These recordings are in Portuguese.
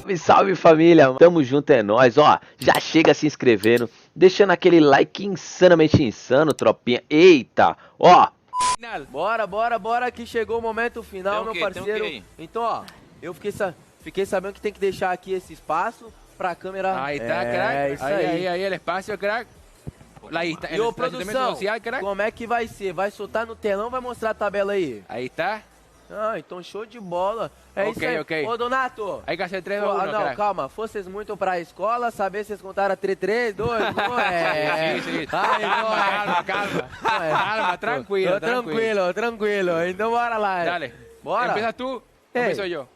Salve, salve família, tamo junto, é nóis, ó, já chega se inscrevendo, deixando aquele like insanamente insano, tropinha, eita, ó. Bora, que chegou o momento final, meu parceiro. Então, ó, eu fiquei sabendo que tem que deixar aqui esse espaço pra câmera. Aí tá, crack. Isso aí. Aí, o espaço, crack. Aí está. E ô, produção, social, como é que vai ser? Vai soltar no telão, vai mostrar a tabela aí? Aí tá. Ah, então show de bola. É isso aí. Ok. Ô, Donato. Aí que ser 3, 2, 1, não, crack. calma. Vocês muito pra escola, saber se vocês contaram 3, 3, 2, 1, Sim. Calma, tranquilo. Tranquilo. Então bora lá. Dale. Bora. Empieza tu, começo eu.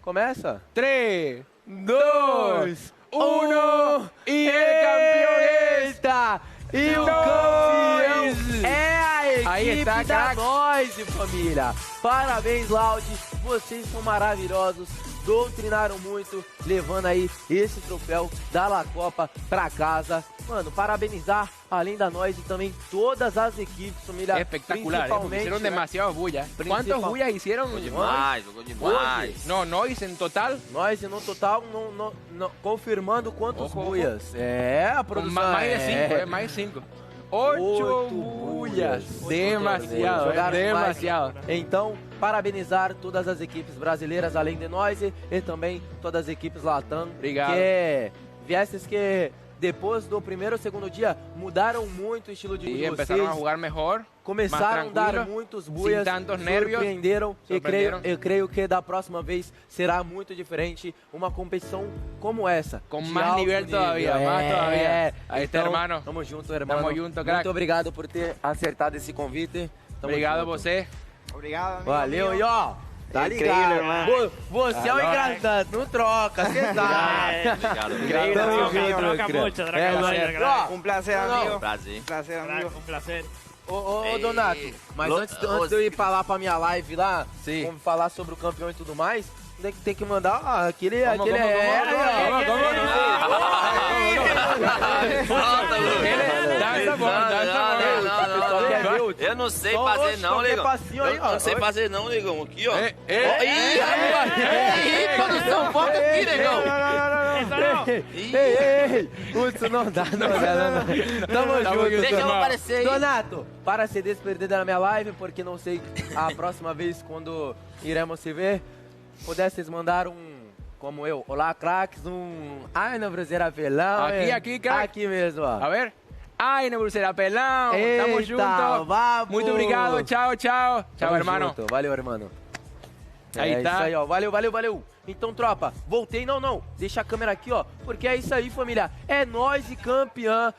Começa? 3, 2, 1 e el campeão está! E o campeão é a equipe tá, da Noise, família. Parabéns, Loud. Vocês são maravilhosos. Doutrinaram muito, levando aí esse troféu da La Copa pra casa. Mano, parabenizar, além da Noise, também todas as equipes, família. Espectacular, hicieron demasiado bulla. ¿Cuántos bullas hicieron? Jogou demais. Noise en total. Noise no total, confirmando quantos bulhas. É, a produção. Mais de 5, mais de 5. 8 bulhas. Demasiado, demasiado. Então, parabenizar todas as equipes brasileiras, além de Noise, e também todas as equipes Latam. Obrigado. Que viestes que depois do primeiro ou segundo dia mudaram muito o estilo de vocês. Empezaram a jogar melhor. Começaram a dar muitos buias, surpreenderam. Eu creio que da próxima vez será muito diferente. Uma competição como essa. Com mais nível todavía, mais todavía. Aí então, está, hermano. Tamo junto, irmão. Tamo junto, crack. Muito obrigado por ter acertado esse convite. Obrigado a você. Obrigado, amigo. Valeu, e ó. Tá ligado, irmão. Você é o engraçado, não troca, você sabe. Obrigado. Troca muito, um prazer, amigo. Prazer, amigo. Um prazer. Ô, Donato, mas antes de eu ir falar pra minha live lá, vamos falar sobre o campeão e tudo mais, tem que mandar aquele Eu não sei fazer não, negão. Eu não sei fazer não, negão. Aqui, ó. Ih, produção, foca aqui, negão. Ei, isso não dá. Tamo junto. Deixa eu aparecer aí. Donato, para se desperder da minha live, porque não sei a próxima vez quando iremos se ver, pudesses mandar como eu, olá, craques, ai, não Bruzeira Pelão. Aqui, craque. Aqui mesmo, ó. A ver. Ai, no Bruzeira Pelão. Tamo junto. Vamos. Muito obrigado. Tchau. Tchau, hermano. Junto. Valeu, irmão. Aí tá. Isso aí, ó. Valeu. Então, tropa, voltei, não. Deixa a câmera aqui, ó. Porque é isso aí, família. É nós e campeã.